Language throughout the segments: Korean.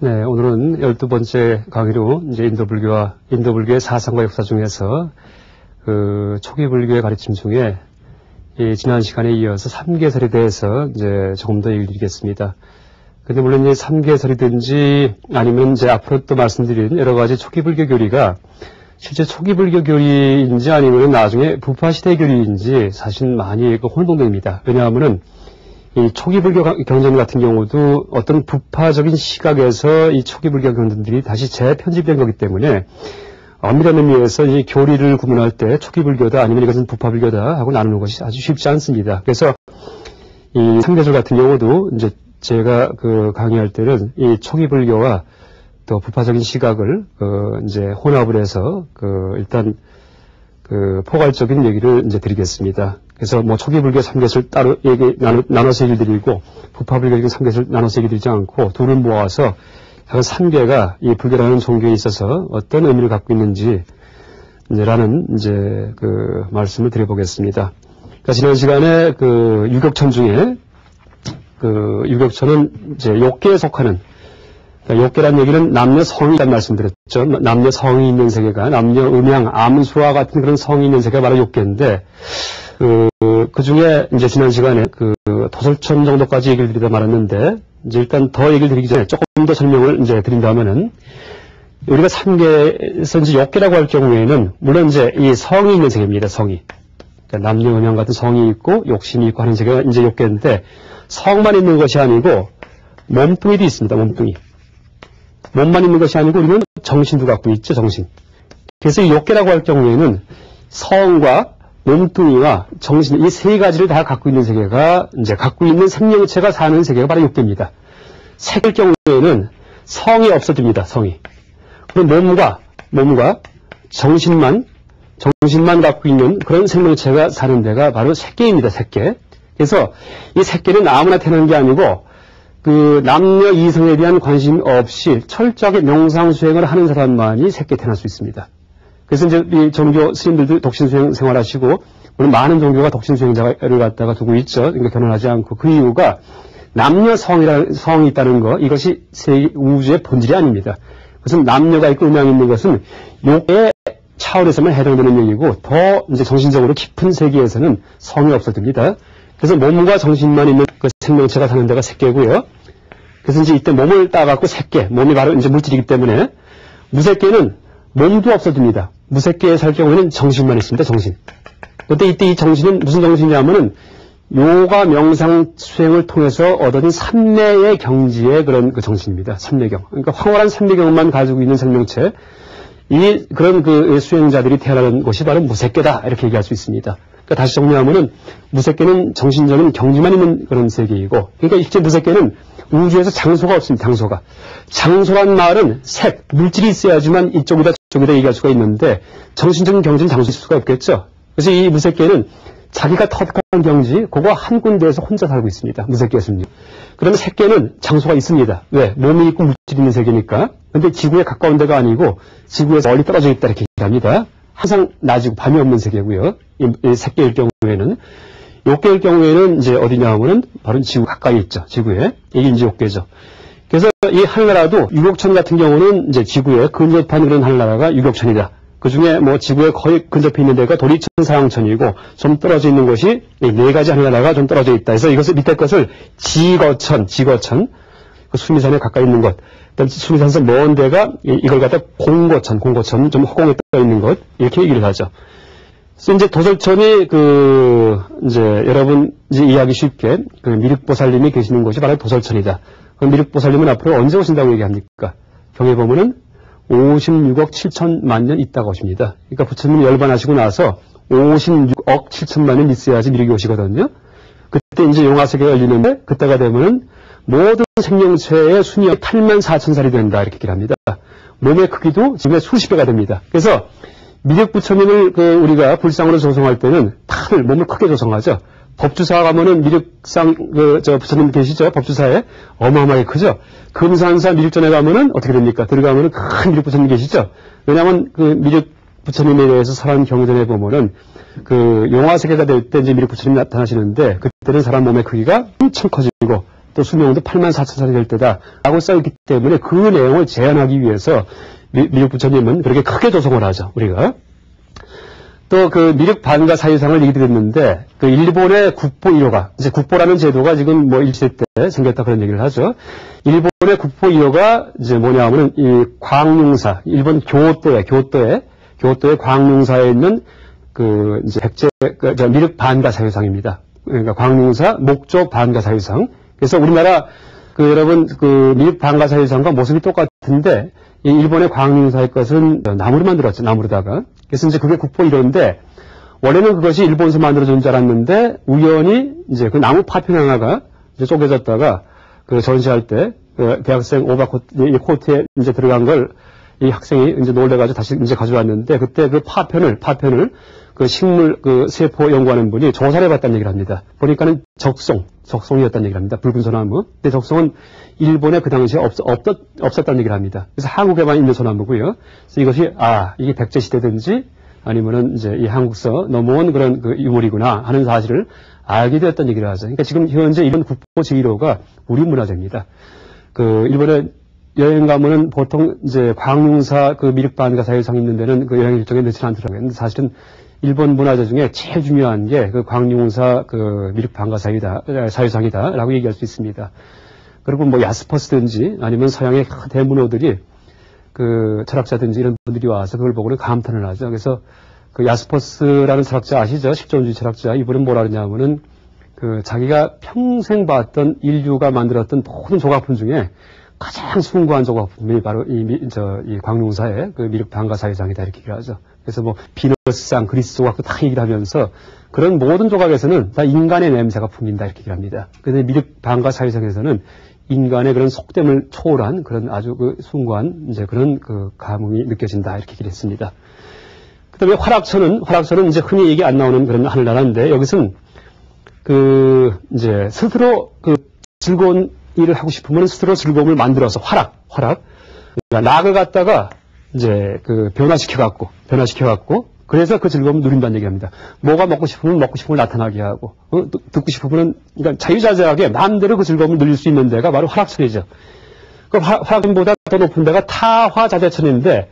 네, 오늘은 12번째 강의로 이제 인도불교의 사상과 역사 중에서 그 초기 불교의 가르침 중에 지난 시간에 이어서 삼계설에 대해서 이제 조금 더 얘기를 드리겠습니다. 근데 물론 이제 삼계설이든지 아니면 이제 앞으로 또 말씀드린 여러 가지 초기 불교 교리가 실제 초기 불교 교리인지 아니면 나중에 부파시대 교리인지 사실 많이 혼동됩니다. 왜냐하면은 이 초기 불교 경전 같은 경우도 어떤 부파적인 시각에서 이 초기 불교 경전들이 다시 재편집된 거기 때문에 엄밀한 의미에서 이 교리를 구분할 때 초기 불교다 아니면 이것은 부파 불교다 하고 나누는 것이 아주 쉽지 않습니다. 그래서 이 삼계설 같은 경우도 이제 제가 그 강의할 때는 이 초기 불교와 또 부파적인 시각을 이제 혼합을 해서 일단 포괄적인 얘기를 이제 드리겠습니다. 그래서 뭐 초기 불교 삼계설 따로 나눠서 얘기 드리고 부파 불교 삼계설 나눠서 얘기 드리지 않고 둘을 모아서 삼계가 이 불교라는 종교에 있어서 어떤 의미를 갖고 있는지 라는 이제 말씀을 드려보겠습니다. 그러니까 지난 시간에 유격천 중에 유격천은 이제 욕계에 속하는, 그러니까 욕계란 얘기는 남녀 성이라는 말씀드렸죠. 남녀 성이 있는 세계가 남녀 음양, 암수와 같은 그런 성이 있는 세계가 바로 욕계인데 그 중에 이제 지난 시간에 도솔천 정도까지 얘기를 드리다 말았는데 이제 일단 더 얘기를 드리기 전에 조금 더 설명을 이제 드린다면은 우리가 삼계에서 이제 욕계라고 할 경우에는 물론 이제 이 성이 있는 세계입니다. 성이. 그러니까 남녀 음양 같은 성이 있고 욕심이 있고 하는 세계가 이제 욕계인데 성만 있는 것이 아니고 몸뚱이도 있습니다. 몸뚱이. 몸만 있는 것이 아니고 우리는 정신도 갖고 있죠. 정신. 그래서 이 욕계라고 할 경우에는 성과 몸뚱이와 정신 이 세 가지를 다 갖고 있는 세계가 이제 갖고 있는 생명체가 사는 세계가 바로 욕계입니다. 색일 경우에는 성이 없어집니다. 성이. 그럼 몸과 정신만 갖고 있는 그런 생명체가 사는 데가 바로 색계입니다. 색계. 그래서 이 색계는 아무나 태어난 게 아니고 남녀 이성에 대한 관심 없이 철저하게 명상 수행을 하는 사람만이 색계에 태어날 수 있습니다. 그래서 이제 이 종교 스님들도 독신 수행 생활하시고 물론 많은 종교가 독신 수행자를 갖다가 두고 있죠. 그러니까 결혼하지 않고 그 이유가 남녀 성이 있다는 거 이것이 우주의 본질이 아닙니다. 그것은 남녀가 있고 음양이 있는 것은 욕의 차원에서만 해당되는 얘기고 더 이제 정신적으로 깊은 세계에서는 성이 없어집니다. 그래서 몸과 정신만 있는 그 생명체가 사는 데가 색계고요. 그래서 이제 이때 몸을 따갖고 색계, 몸이 바로 이제 물질이기 때문에 무색계는 몸도 없어집니다. 무색계에 살 경우에는 정신만 있습니다. 정신. 그때 이때 이 정신은 무슨 정신이냐면은 요가 명상 수행을 통해서 얻어진 삼매의 경지의 그런 정신입니다. 삼매경. 그러니까 황홀한 삼매경만 가지고 있는 생명체. 그런 수행자들이 태어나는 곳이 바로 무색계다. 이렇게 얘기할 수 있습니다. 그러니까 다시 정리하면은 무색계는 정신적인 경지만 있는 그런 세계이고, 그러니까 실제 무색계는 우주에서 장소가 없습니다. 장소란 말은 색, 물질이 있어야지만 이쪽이다 저쪽이다 얘기할 수가 있는데 정신적인 경지는 장소일 수가 없겠죠. 그래서 이 무색계는 자기가 터득한 경지, 그거 한 군데에서 혼자 살고 있습니다. 무색계에서는요. 그러면 색계는 장소가 있습니다. 왜? 몸이 있고 물질이 있는 세계니까. 근데 지구에 가까운 데가 아니고 지구에서 멀리 떨어져 있다 이렇게 얘기합니다. 항상 낮이고 밤이 없는 세계고요. 이 색계일 경우에는. 욕계일 경우에는 이제 어디냐 하면은 바로 지구 가까이 있죠. 지구에. 이게 이제 욕계죠. 그래서 이 하늘나라도 유격천 같은 경우는 이제 지구에 근접한 그런 하늘나라가 유격천이다. 그 중에 뭐 지구에 거의 근접해 있는 데가 도리천 사왕천이고 좀 떨어져 있는 곳이 이 네 가지 하늘나라가 좀 떨어져 있다. 그래서 이것을 밑에 것을 지거천. 그 수미산에 가까이 있는 것. 그다음 수미산에서 먼 데가 이걸 갖다 공고천 좀 허공에 떠 있는 것. 이렇게 얘기를 하죠. 그래서 이제 도솔천이 이제 여러분 이제 이해하기 쉽게 미륵보살님이 계시는 곳이 바로 도솔천이다. 그 미륵보살님은 앞으로 언제 오신다고 얘기합니까? 경에 보면은 56억 7천만 년 있다가 오십니다. 그러니까 부처님이 열반하시고 나서 56억 7천만 년 있어야지 미륵이 오시거든요. 그때 이제 용화세계가 열리는데 그때가 되면은 모든 생명체의 순위가 8만 4천 살이 된다 이렇게 얘기를 합니다. 몸의 크기도 지금의 수십 배가 됩니다. 그래서 미륵 부처님을 우리가 불상으로 조성할 때는 다들 몸을 크게 조성하죠. 법주사 가면은 미륵상 부처님 계시죠. 법주사에 어마어마하게 크죠. 금산사 미륵전에 가면은 어떻게 됩니까? 들어가면은 큰 미륵 부처님 계시죠. 왜냐하면 미륵 부처님에 대해서 설한 경전에 보면은 용화세계가 될 때 이제 미륵 부처님이 나타나시는데 그때는 사람 몸의 크기가 엄청 커지고 또 수명도 84,000살이 될 때다라고 써있기 때문에 그 내용을 재현하기 위해서 미륵 부처님은 그렇게 크게 조성을 하죠, 우리가. 또 그 미륵 반가 사유상을 얘기 드렸는데, 그 일본의 국보 1호가, 이제 국보라는 제도가 지금 뭐 일시대 때 생겼다 그런 얘기를 하죠. 일본의 국보 1호가 이제 뭐냐 하면은 이 광융사, 일본 교토의 광융사에 있는 그 이제 백제, 미륵 반가 사유상입니다. 그러니까 광융사 목조 반가 사유상. 그래서 우리나라 그 여러분 그 미륵 반가 사유상과 모습이 똑같은데, 이 일본의 광융사의 것은 나무로 만들었죠, 나무로다가. 그래서 이제 그게 국보 1호인데, 원래는 그것이 일본에서 만들어진 줄 알았는데, 우연히 이제 그 나무 파편 하나가 이제 쪼개졌다가, 그 전시할 때, 그 대학생 오버코트에 이제 들어간 걸 이 학생이 이제 놀래가지고 다시 이제 가져왔는데, 그때 그 파편을 그 식물 그 세포 연구하는 분이 조사를 해봤다는 얘기를 합니다. 보니까는 적송이었다는 얘기를 합니다. 붉은 소나무. 근데 적송은 일본에 그 당시에 없었다는 얘기를 합니다. 그래서 한국에만 있는 소나무고요. 그래서 이것이, 이게 백제 시대든지 아니면은 이제 이 한국서 넘어온 그런 그 유물이구나 하는 사실을 알게 되었다는 얘기를 하죠. 그러니까 지금 현재 일본 국보 제1호가 우리 문화재입니다. 그 일본에 여행 가면은 보통 이제 광융사 그 미륵반가 사유상 있는 데는 그 여행 일정에 넣지 않더라고요. 근데 사실은 일본 문화재 중에 제일 중요한 게 그 광융사 그 미륵반가 사유상이다라고 얘기할 수 있습니다. 그리고 뭐 야스퍼스든지 아니면 서양의 대문호들이 그 철학자든지 이런 분들이 와서 그걸 보고는 감탄을 하죠. 그래서 그 야스퍼스라는 철학자 아시죠? 실존주의 철학자. 이분은 뭐라 그러냐면은 그 자기가 평생 봤던 인류가 만들었던 모든 조각품 중에 가장 숭고한 조각품이 바로 이 광융사의 그 미륵반가 사유상이다 이렇게 얘기를 하죠. 그래서 뭐 비너스상, 그리스 조각도 다 얘기를 하면서 그런 모든 조각에서는 다 인간의 냄새가 풍긴다 이렇게 얘기를 합니다. 그런데 미륵반가 사유상에서는 인간의 그런 속됨을 초월한 그런 아주 그 숭고한 이제 그런 그 감흥이 느껴진다 이렇게 얘기를 했습니다. 그다음에 활학처는 이제 흔히 얘기 안 나오는 그런 하늘나라인데 여기서는 그 이제 스스로 그 즐거운 일을 하고 싶으면 스스로 즐거움을 만들어서 활학. 그러니까 낙을 갖다가 이제 그 변화시켜갖고 그래서 그 즐거움을 누린다는 얘기합니다. 뭐가 먹고 싶으면 먹고 싶은 걸 나타나게 하고, 듣고 싶으면 그러니까 자유자재하게 마음대로 그 즐거움을 누릴 수 있는 데가 바로 활학천이죠. 그 활학천보다 더 높은 데가 타화자재천인데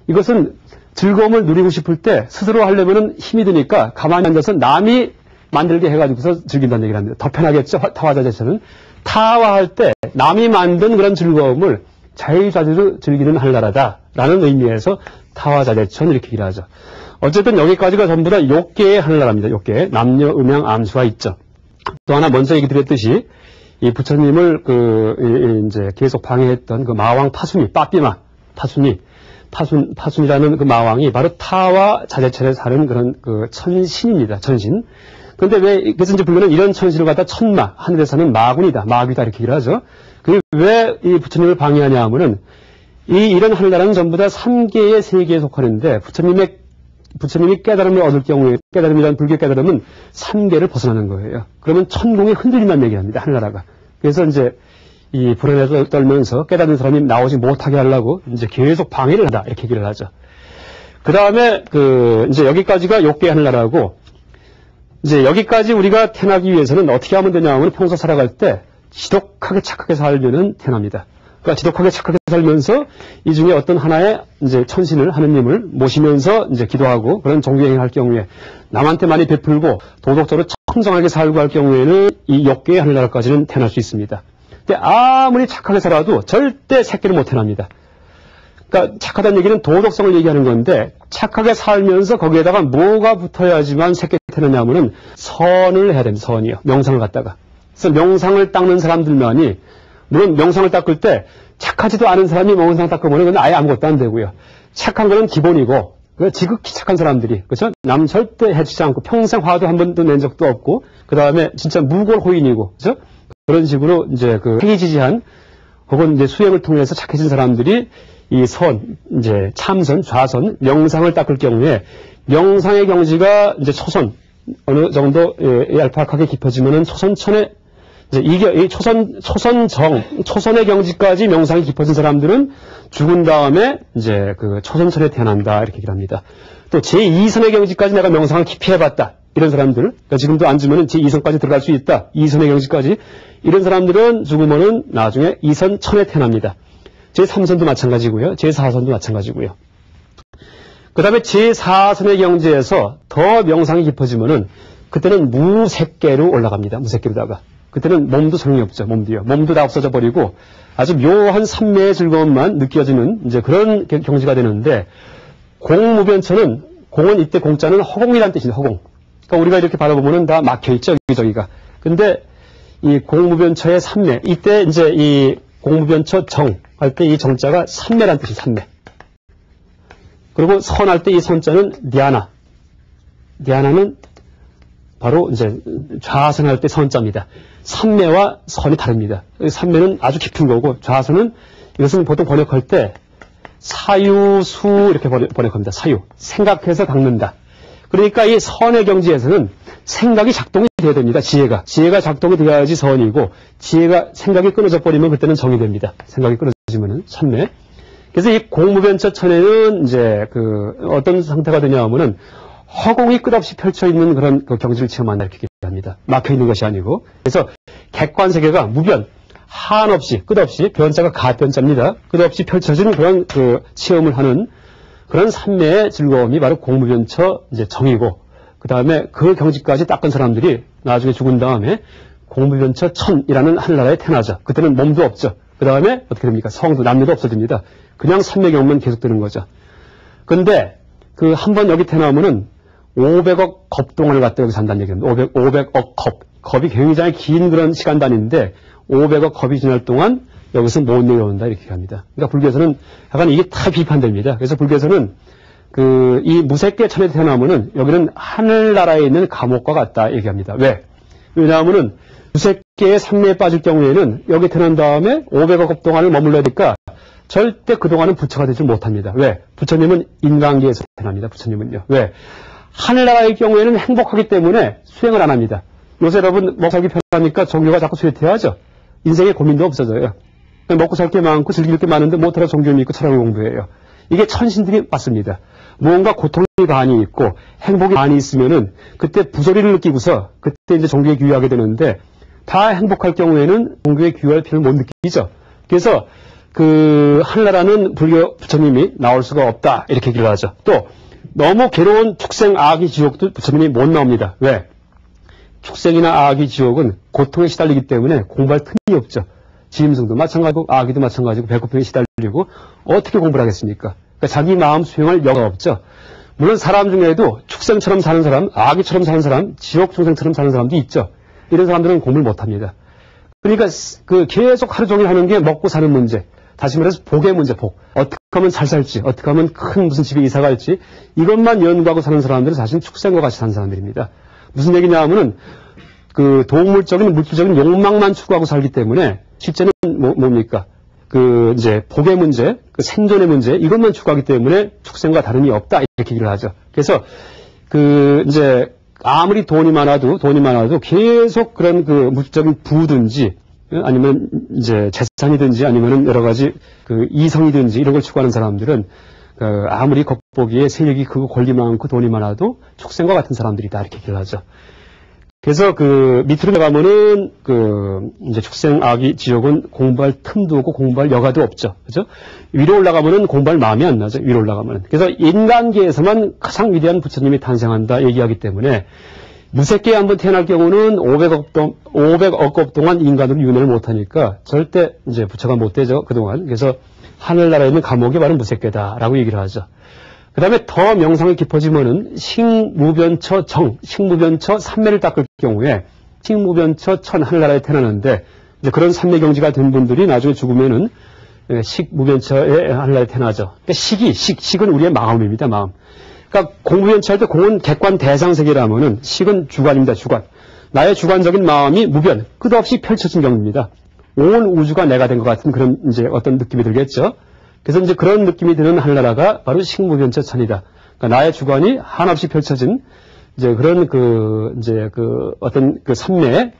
이것은 즐거움을 누리고 싶을 때 스스로 하려면은 힘이 드니까 가만히 앉아서 남이 만들게 해가지고서 즐긴다는 얘기를 합니다. 더 편하겠죠? 타화자재천은. 타화할 때 남이 만든 그런 즐거움을 자유자재로 즐기는 하늘나라다라는 의미에서 타화자재천 이렇게 얘기를 하죠. 어쨌든 여기까지가 전부 다 욕계의 하늘나라입니다. 욕계. 남녀, 음양, 암수가 있죠. 또 하나 먼저 얘기 드렸듯이 이 부처님을 이제 계속 방해했던 그 마왕 파순이, 파순이라는 그 마왕이 바로 타화자재천에 사는 그런 그 천신입니다. 천신. 그런데 그래서 이제 불교는 이런 천신을 갖다 천마, 하늘에서는 마군이다, 마귀다 이렇게 얘기를 하죠. 그게 왜 이 부처님을 방해하냐 하면은 이런 하늘나라는 전부 다 3개의 세계에 속하는데 부처님이 깨달음을 얻을 경우에 깨달음이란 불교 깨달음은 3계를 벗어나는 거예요. 그러면 천공이 흔들린다는 얘기를 합니다. 하늘나라가. 그래서 이제 이 불안에 떨면서 깨닫는 사람이 나오지 못하게 하려고 이제 계속 방해를 한다 이렇게 얘기를 하죠. 그 다음에 이제 여기까지가 욕계의 하늘나라고 이제 여기까지 우리가 태어나기 위해서는 어떻게 하면 되냐 하면 평소 살아갈 때 지독하게 착하게 살면은 태어납니다. 그러니까 지독하게 착하게 살면서 이 중에 어떤 하나의 이제 천신을 하느님을 모시면서 이제 기도하고 그런 종교행위를 할 경우에 남한테 많이 베풀고 도덕적으로 청정하게 살고 할 경우에는 이 욕계의 하늘나라까지는 태어날 수 있습니다. 근데 아무리 착하게 살아도 절대 새끼를 못 태어납니다. 그러니까 착하다는 얘기는 도덕성을 얘기하는 건데 착하게 살면서 거기에다가 뭐가 붙어야지만 새끼를 태어나냐면은 선을 해야 됩니다. 선이요. 명상을 갖다가. 그래서 명상을 닦는 사람들만이 물론 명상을 닦을 때 착하지도 않은 사람이 명상 닦으면 그건 아예 아무것도 안 되고요. 착한 거는 기본이고 지극히 착한 사람들이 그렇죠? 남 절대 해치지 않고 평생 화도 한 번도 낸 적도 없고 그 다음에 진짜 무골호인이고 그렇죠? 그런 식으로 이제 그 행위지지한 혹은 이제 수행을 통해서 착해진 사람들이 이 선, 이제 참선, 좌선, 명상을 닦을 경우에 명상의 경지가 이제 초선 어느 정도 얄팍하게 깊어지면은 초선천에 이제 이 초선의 경지까지 명상이 깊어진 사람들은 죽은 다음에 이제 그 초선천에 태어난다 이렇게 얘기를 합니다. 또 제2선의 경지까지 내가 명상을 깊이 해봤다 이런 사람들, 그러니까 지금도 앉으면 제2선까지 들어갈 수 있다. 2선의 경지까지 이런 사람들은 죽으면은 나중에 2선 천에 태어납니다. 제3선도 마찬가지고요. 제4선도 마찬가지고요. 그 다음에 제4선의 경지에서 더 명상이 깊어지면은 그때는 무색계로 올라갑니다. 무색계로다가. 그때는 몸도 소용이 없죠. 몸도 다 없어져 버리고 아주 묘한 삼매의 즐거움만 느껴지는 이제 그런 경지가 되는데, 공무변처는, 공은 이때 공자는 허공이라는 뜻입니다. 허공. 그러니까 우리가 이렇게 바라보면은 다 막혀있죠. 여기저기가. 근데 이 공무변처의 삼매, 이때 이제 이 공무변처 정 할 때 이 정자가 삼매라는 뜻이에요. 삼매. 그리고 선할 때 이 선자는 디아나. 디아나는 바로 이제 좌선할 때 선자입니다. 삼매와 선이 다릅니다. 삼매는 아주 깊은 거고, 좌선은 이것은 보통 번역할 때 사유수 이렇게 번역합니다. 사유. 생각해서 닦는다. 그러니까 이 선의 경지에서는 생각이 작동이 돼야 됩니다. 지혜가 작동이 되어야지 선이고, 생각이 끊어져 버리면 그때는 정이 됩니다. 생각이 끊어지면은 삼매. 그래서 이 공무변처천에는 이제 어떤 상태가 되냐 하면은 허공이 끝없이 펼쳐 있는 그런 경지를 체험한다 이렇게 얘기합니다. 막혀 있는 것이 아니고. 그래서 객관세계가 무변, 한없이, 끝없이, 변자가 가변자입니다. 끝없이 펼쳐진 그런 체험을 하는 그런 삼매의 즐거움이 바로 공무변처 이제 정이고, 그 다음에 그 경지까지 닦은 사람들이 나중에 죽은 다음에 공무변처 천이라는 하늘나라에 태어나죠. 그때는 몸도 없죠. 그 다음에 어떻게 됩니까? 성도, 남녀도 없어집니다. 그냥 삼매 경험만 계속되는 거죠. 근데 한번 여기 태어나면은 500억 겁 동안을 갖다 여기 산다는 얘기입니다. 500억 겁. 겁이 굉장히 긴 그런 시간 단위인데 500억 겁이 지날 동안 여기서 못 내려온다 이렇게 합니다. 그러니까 불교에서는 약간 이게 다 비판됩니다. 그래서 불교에서는 이 무색계 천에 태어나면은 여기는 하늘나라에 있는 감옥과 같다 얘기합니다. 왜? 왜냐하면은 무색계의 삼매에 빠질 경우에는 여기 태어난 다음에 500억 겁 동안을 머물러야 되니까 절대 그동안은 부처가 되지 못합니다. 왜? 부처님은 인간계에서 태어납니다. 부처님은요. 왜? 하늘나라의 경우에는 행복하기 때문에 수행을 안 합니다. 요새 여러분 먹고 살기 편하니까 종교가 자꾸 쇠퇴하죠. 인생에 고민도 없어져요. 먹고 살 게 많고 즐길 게 많은데 못하러 종교 믿고 철학을 공부해요. 이게 천신들이 맞습니다. 무언가 고통이 많이 있고 행복이 많이 있으면은 그때 부조리를 느끼고서 그때 이제 종교에 귀의하게 되는데, 다 행복할 경우에는 종교에 귀의할 필요를 못 느끼죠. 그래서 하늘나라는 부처님이 나올 수가 없다 이렇게 얘기를 하죠. 또 너무 괴로운 축생 아기 지옥도 부처님이 못 나옵니다. 왜? 축생이나 아기 지옥은 고통에 시달리기 때문에 공부할 틈이 없죠. 짐승도 마찬가지고 아기도 마찬가지고 배고픔에 시달리고 어떻게 공부를 하겠습니까? 그러니까 자기 마음 수용할 여가 없죠. 물론 사람 중에도 축생처럼 사는 사람, 아기처럼 사는 사람, 지옥 중생처럼 사는 사람도 있죠. 이런 사람들은 공부를 못합니다. 그러니까 계속 하루 종일 하는 게 먹고 사는 문제, 다시 말해서 복의 문제, 복. 어떻게 하면 잘 살지, 어떻게 하면 큰 무슨 집에 이사 갈지, 이것만 연구하고 사는 사람들은 사실 축생과 같이 사는 사람들입니다. 무슨 얘기냐 하면은 동물적인 물질적인 욕망만 추구하고 살기 때문에 실제는 뭡니까? 이제 복의 문제, 생존의 문제, 이것만 추구하기 때문에 축생과 다름이 없다 이렇게 얘기를 하죠. 그래서 이제 아무리 돈이 많아도 계속 그런 물질적인 부든지 아니면 이제 재산이든지 아니면은 여러 가지 이성이든지 이런 걸 추구하는 사람들은 아무리 겉보기에 세력이 크고 권리 많고 돈이 많아도 축생과 같은 사람들이다 이렇게 얘기를 하죠. 그래서 밑으로 내려가면은 이제 축생 아기 지옥은 공부할 틈도 없고 공부할 여가도 없죠. 그죠? 위로 올라가면은 공부할 마음이 안 나죠. 위로 올라가면은. 그래서 인간계에서만 가장 위대한 부처님이 탄생한다 얘기하기 때문에 무색계에 한번 태어날 경우는 500억 겁 동안 인간으로 윤회를 못하니까 절대 이제 부처가 못 되죠. 그동안. 그래서 하늘나라에 있는 감옥이 바로 무색계다라고 얘기를 하죠. 그 다음에 더 명상이 깊어지면은 식무변처 정, 식무변처 삼매를 닦을 경우에 식무변처 천 하늘나라에 태어나는데 이제 그런 삼매 경지가 된 분들이 나중에 죽으면은 식무변처의 하늘나라에 태어나죠. 그러니까 식은 우리의 마음입니다. 마음. 그러니까 공무변처 할 때 공은 객관 대상 세계라면은 식은 주관입니다. 주관. 나의 주관적인 마음이 무변, 끝없이 펼쳐진 경지입니다. 온 우주가 내가 된 것 같은 그런 이제 어떤 느낌이 들겠죠. 그래서 이제 그런 느낌이 드는 하늘나라가 바로 식무변처 천이다. 그러니까 나의 주관이 한없이 펼쳐진 이제 그런 이제 어떤 삼매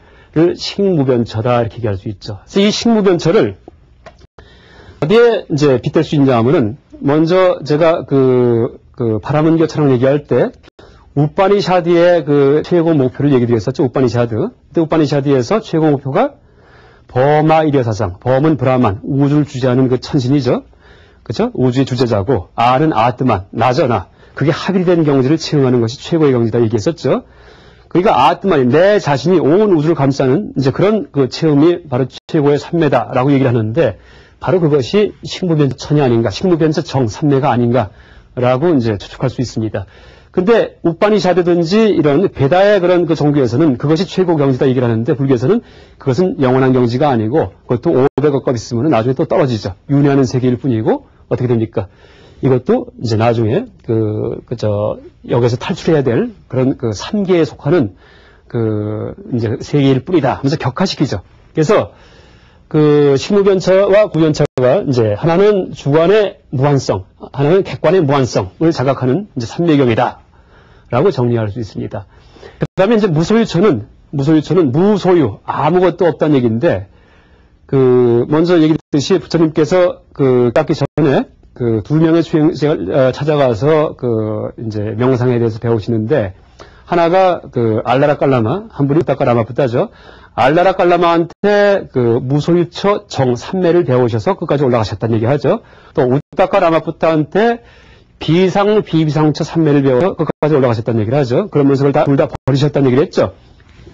식무변처다 이렇게 얘기할 수 있죠. 그래서 이 식무변처를 어디에 이제 빗댈 수 있냐 하면은 먼저 제가 그 바라문교처럼 얘기할 때 우파니샤드의 그 최고 목표를 얘기드렸었죠. 우파니샤드. 그때 우파니샤드에서 최고 목표가 범아 일여사상. 범은 브라만, 우주를 주재하는 그 천신이죠. 그죠? 우주의 주재자고, 아는 아트만, 나죠, 나. 그게 합일된 경지를 체험하는 것이 최고의 경지다 얘기했었죠. 그러니까 아트만이 내 자신이 온 우주를 감싸는 이제 그런 그 체험이 바로 최고의 삼매다라고 얘기를 하는데 바로 그것이 식무변천이 아닌가, 식무변처 정, 삼매가 아닌가라고 이제 추측할 수 있습니다. 근데 우파니샤드든지 이런 베다의 그런 그 종교에서는 그것이 최고 경지다 얘기를 하는데 불교에서는 그것은 영원한 경지가 아니고 그것도 500억값 있으면 나중에 또 떨어지죠. 윤회하는 세계일 뿐이고 어떻게 됩니까? 이것도 이제 나중에 여기서 탈출해야 될 그런 그 3계에 속하는 이제 세계일 뿐이다 하면서 격화시키죠. 그래서 그 식무변처와 구변처가 이제 하나는 주관의 무한성, 하나는 객관의 무한성을 자각하는 이제 삼매경이다라고 정리할 수 있습니다. 그다음에 이제 무소유처는 무소유, 아무것도 없다는 얘기인데 먼저 얘기했듯이 부처님께서 닦기 전에 두 명의 수행자를 찾아가서 이제 명상에 대해서 배우시는데 하나가 알라라 깔라마, 한 분이 우따까라마푸타죠. 알라라 깔라마한테 무소유처 정 삼매를 배우셔서 끝까지 올라가셨다는 얘기 하죠. 또 우따까라마푸타한테 비상 비비상처 삼매를 배워서 끝까지 올라가셨다는 얘기를 하죠. 그러면서 그걸 둘 다 버리셨다는 얘기를 했죠.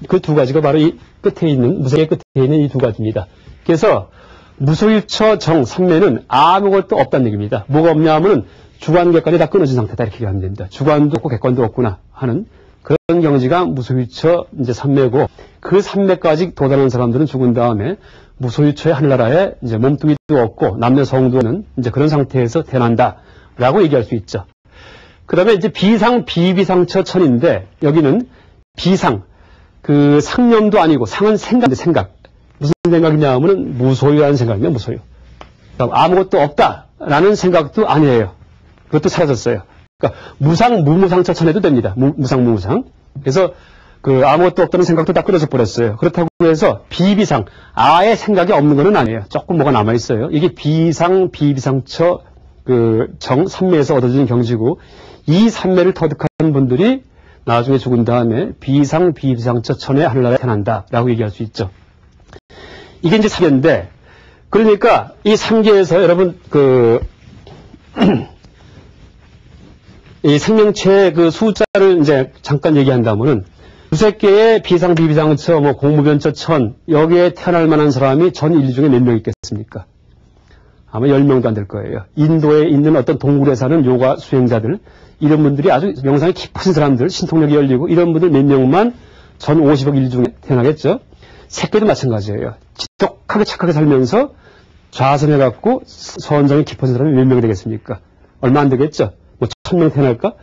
그 두 가지가 바로 이 끝에 있는 무색의 끝에 있는 이 두 가지입니다. 그래서 무소유처 정 삼매는 아무것도 없다는 얘기입니다. 뭐가 없냐 하면은 주관 객관이 다 끊어진 상태다 이렇게 얘기하면 됩니다. 주관도 없고 객관도 없구나 하는 그런 경지가 무소유처 이제 삼매고 그 삼매까지 도달하는 사람들은 죽은 다음에 무소유처의 하늘나라에 이제 몸뚱이도 없고 남녀 성도 없는 이제 그런 상태에서 태어난다라고 얘기할 수 있죠. 그다음에 이제 비상 비비상처 천인데 여기는 비상 상념도 아니고 상은 생각 무슨 생각이냐 하면은 무소유한 생각이냐 무소유. 그러니까 아무것도 없다라는 생각도 아니에요. 그것도 사라졌어요. 그러니까 무상 무무상처 천해도 됩니다. 무상 무무상. 그래서 아무것도 없다는 생각도 다 끊어져 버렸어요. 그렇다고 해서 비비상 아예 생각이 없는 건 아니에요. 조금 뭐가 남아 있어요. 이게 비상 비비상처 정 삼매에서 얻어지는 경지고 이 삼매를 터득한 분들이 나중에 죽은 다음에 비상 비비상처 천의 하늘나라에 태어난다라고 얘기할 수 있죠. 이게 이제 3계인데 그러니까 이 3계에서 여러분 이 생명체의 숫자를 이제 잠깐 얘기한다면은 두세 개의 비상 비비상처 공무변처 천 여기에 태어날 만한 사람이 전 인류 중에 몇 명 있겠습니까? 아마 10명도 안 될 거예요. 인도에 있는 어떤 동굴에 사는 요가 수행자들 이런 분들이 아주 명상이 깊으신 사람들 신통력이 열리고 이런 분들 몇 명만 전 50억 인류 중에 태어나겠죠. 새끼도 마찬가지예요. 지독하게 착하게 살면서 좌선해갖고 선정이 깊어진 사람이 몇 명이 되겠습니까? 얼마 안 되겠죠. 1000명 태어날까?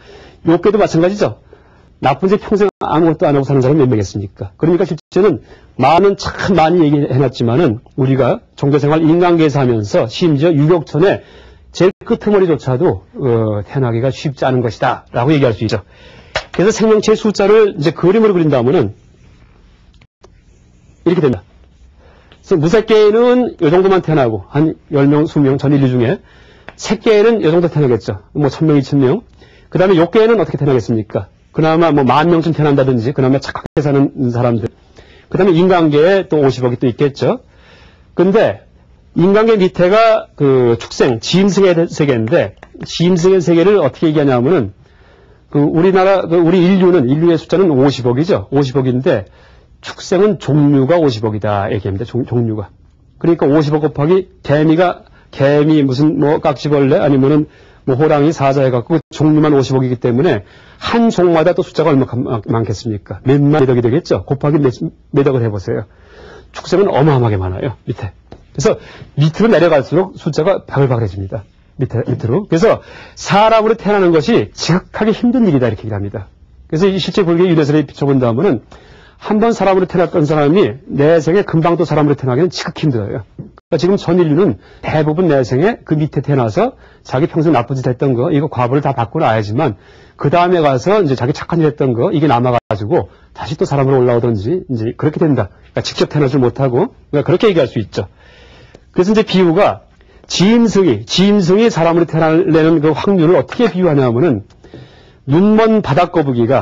욕계도 마찬가지죠. 나쁜 짓 평생 아무것도 안 하고 사는 사람이 몇 명이겠습니까? 그러니까 실제는 참 많이 얘기해놨지만은 우리가 종교생활 인간계에서 하면서 심지어 유격천에 제일 끄트머리조차도 태어나기가 쉽지 않은 것이다 라고 얘기할 수 있죠. 그래서 생명체의 숫자를 이제 그림으로 그린다면은 이렇게 됩니다. 그래서 무색계에는 이 정도만 태어나고 한 10명, 20명 전 인류 중에 색계에는 이 정도 태어나겠죠. 1000명, 2000명. 그 다음에 욕계에는 어떻게 태어나겠습니까? 그나마 10,000명쯤 태어난다든지 그나마 착하게 사는 사람들. 그 다음에 인간계에 또 50억이 또 있겠죠. 근데 인간계 밑에가 축생, 지임승의 세계인데 지임승의 세계를 어떻게 얘기하냐면은 우리 인류의 숫자는 50억이죠. 50억인데 축생은 종류가 50억이다 얘기합니다. 종류가. 그러니까 50억 곱하기 개미 무슨 깍지벌레 아니면은 호랑이 사자 해갖고 종류만 50억이기 때문에 한 종마다 또 숫자가 얼마나 많겠습니까? 몇만 몇억이 되겠죠? 곱하기 몇억을 해보세요. 축생은 어마어마하게 많아요. 밑에. 그래서 밑으로 내려갈수록 숫자가 바글바글해집니다. 밑으로. 그래서 사람으로 태어나는 것이 지극하게 힘든 일이다 이렇게 얘기합니다. 그래서 이 실제 불교의 유래설에 비춰본다면은 한 번 사람으로 태어났던 사람이 내생에 금방 또 사람으로 태어나기는 지극히 힘들어요. 그러니까 지금 전 인류는 대부분 내생에 그 밑에 태어나서 자기 평소에 나쁜 짓 했던 거, 이거 과보를 다 받고 나야지만 그 다음에 가서 이제 자기 착한 일 했던 거, 이게 남아가지고 다시 또 사람으로 올라오든지 이제 그렇게 된다. 그러니까 직접 태어나질 못하고, 그러니까 그렇게 얘기할 수 있죠. 그래서 이제 비유가 짐승이 사람으로 태어나려는 그 확률을 어떻게 비유하냐 하면은 눈먼 바닷거북이가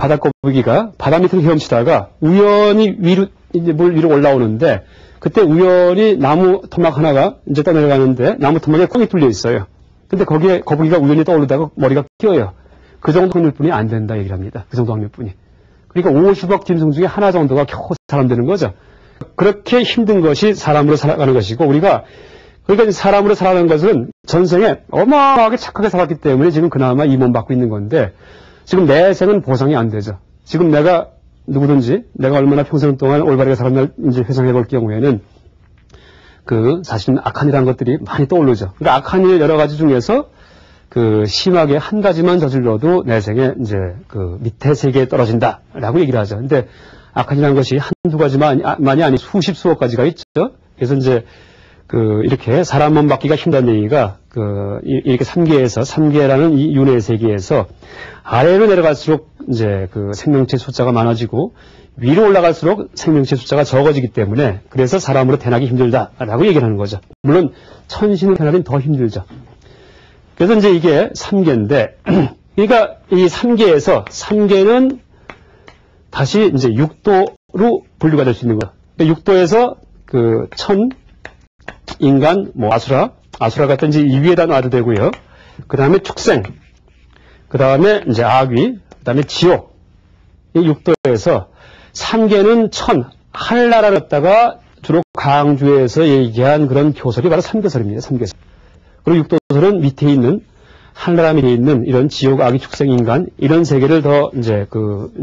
바다 밑을 헤엄치다가 우연히 물 위로 올라오는데 그때 우연히 나무 토막 하나가 이제 떠내려가는데 나무 토막에 콩이 뚫려 있어요. 근데 거기에 거북이가 우연히 떠오르다가 머리가 끼어요. 그 정도 확률뿐이 안 된다 얘기를 합니다. 그 정도 확률뿐이. 그러니까 50억 짐승 중에 하나 정도가 겨우 사람 되는 거죠. 그렇게 힘든 것이 사람으로 살아가는 것이고 그러니까 사람으로 살아가는 것은 전생에 어마어마하게 착하게 살았기 때문에 지금 그나마 이 몸 받고 있는 건데 지금 내 생은 보상이 안 되죠. 지금 내가 누구든지 내가 얼마나 평생 동안 올바르게 살았나 이제 회상해 볼 경우에는 사실은 악한 일한 것들이 많이 떠오르죠. 그러니까 악한 일 여러 가지 중에서 심하게 한 가지만 저질러도 내 생에 이제 밑에 세계에 떨어진다라고 얘기를 하죠. 근데 악한 일한 것이 한두 가지만이 아니 수십 수억 가지가 있죠. 그래서 이제 이렇게 사람 몸 받기가 힘든 얘기가 이렇게 3계라는 이 윤회 세계에서 아래로 내려갈수록 이제 생명체 숫자가 많아지고 위로 올라갈수록 생명체 숫자가 적어지기 때문에 그래서 사람으로 태어나기 힘들다라고 얘기를 하는 거죠. 물론 천신으로 태어나긴 더 힘들죠. 그래서 이제 이게 3계인데 그러니까 이 3계는 다시 이제 6도로 분류가 될 수 있는 거예요. 그러니까 6도에서 천, 인간, 아수라 같은 이제 이 위에다 놔도 되고요. 그 다음에 축생, 그 다음에 이제 악귀, 그 다음에 지옥. 이 6도에서 3계는 천, 하늘나라를 갖다가 주로 강주에서 얘기한 그런 교설이 바로 3계설입니다. 3계설. 그리고 6도설은 밑에 있는, 하늘나라 밑에 있는 이런 지옥, 악귀, 축생, 인간, 이런 세계를 더 이제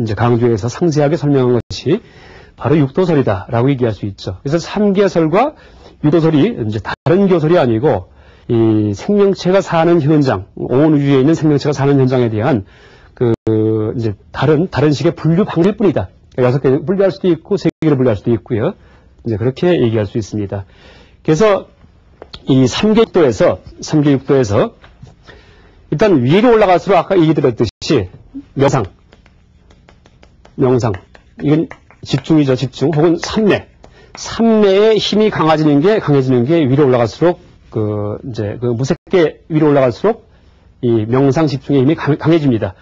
이제 강주에서 상세하게 설명한 것이 바로 6도설이다라고 얘기할 수 있죠. 그래서 3계설과 6도설이 이제 다른 교설이 아니고 이 생명체가 사는 현장, 온 우주에 있는 생명체가 사는 현장에 대한 이제 다른 식의 분류 방식일 뿐이다. 6개 분류할 수도 있고 3개를 분류할 수도 있고요. 이제 그렇게 얘기할 수 있습니다. 그래서 이 3계 6도에서 일단 위로 올라갈수록 아까 얘기 드렸듯이 명상 이건 집중이죠. 집중 혹은 삼매의 힘이 강해지는 게 위로 올라갈수록 무색계 위로 올라갈수록 이 명상 집중의 힘이 강해집니다.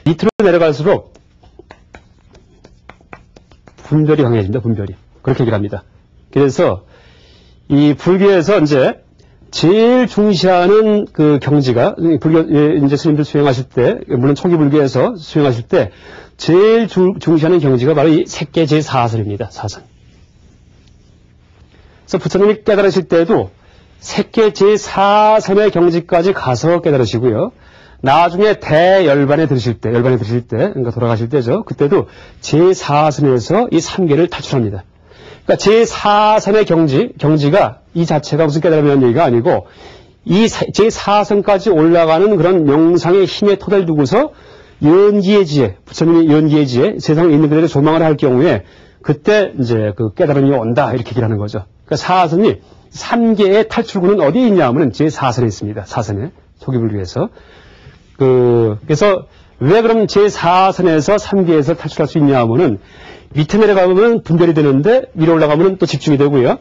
밑으로 내려갈수록 분별이 강해집니다. 분별이. 그렇게 얘기를 합니다. 그래서 이 불교에서 이제 제일 중시하는 경지가 불교 이제 스님들 수행하실 때 물론 초기 불교에서 수행하실 때 제일 중시하는 경지가 바로 이 색계 제4선입니다. 4선. 그래서 부처님이 깨달으실 때도 색계 제4선의 경지까지 가서 깨달으시고요. 나중에 대열반에 들으실 때, 그러니까 돌아가실 때죠. 그때도 제4선에서 이 3계를 탈출합니다. 그러니까 제4선의 경지가 이 자체가 무슨 깨달음이라는 얘기가 아니고 이 제4선까지 올라가는 그런 명상의 힘에 토대를 두고서 연기의 지혜, 부처님이 연기의 지혜, 세상에 있는 그대로 조망을 할 경우에 그때 이제 깨달음이 온다 이렇게 얘기를 하는 거죠. 그러니까 4선이 3계의 탈출구는 어디에 있냐 하면 제4선에 있습니다. 4선에 초기불교에서 그래서 왜 그럼 제4선에서 3계에서 탈출할 수 있냐 하면은 밑에 내려가면 분별이 되는데 위로 올라가면 또 집중이 되고요.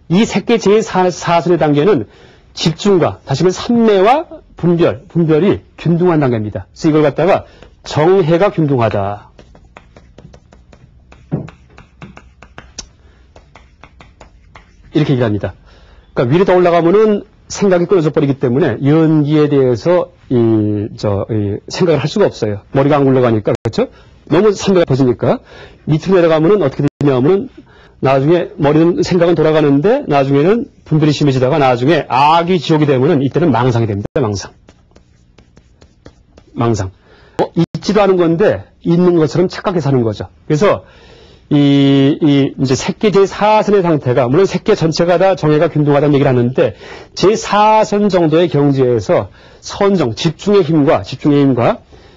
이 색계 제4선의 단계는 집중과 다시 말해 삼매와 분별이 균등한 단계입니다. 그래서 이걸 갖다가 정해가 균등하다. 이렇게 얘기를 합니다. 그러니까 위로 더 올라가면은 생각이 끊어져 버리기 때문에 연기에 대해서 생각을 할 수가 없어요. 머리가 안 굴러가니까, 그렇죠? 너무 삼매가 퍼지니까. 밑으로 내려가면은 어떻게 되냐면은 나중에 생각은 돌아가는데 나중에는 분별이 심해지다가 나중에 악이 지옥이 되면은 이때는 망상이 됩니다. 망상. 있지도 않은 건데 있는 것처럼 착각해 사는 거죠. 그래서 이제 색계 제4선의 상태가, 물론 색계 전체가 다 정해가 균등하다는 얘기를 하는데, 제4선 정도의 경지에서 선정, 집중의 힘과,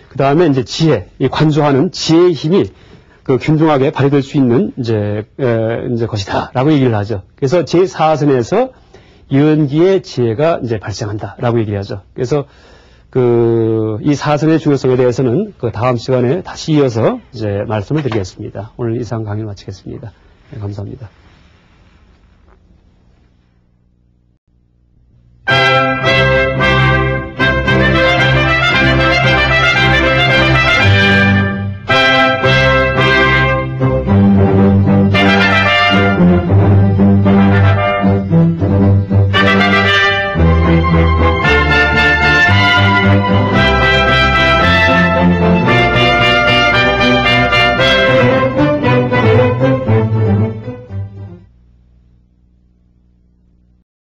그 다음에 이제 지혜, 이 관조하는 지혜의 힘이 균등하게 발휘될 수 있는 이제 것이다. 라고 얘기를 하죠. 그래서 제4선에서 연기의 지혜가 이제 발생한다. 라고 얘기를 하죠. 그래서 이 사선의 중요성에 대해서는 다음 시간에 다시 이어서 이제 말씀을 드리겠습니다. 오늘 이상 강의를 마치겠습니다. 네, 감사합니다.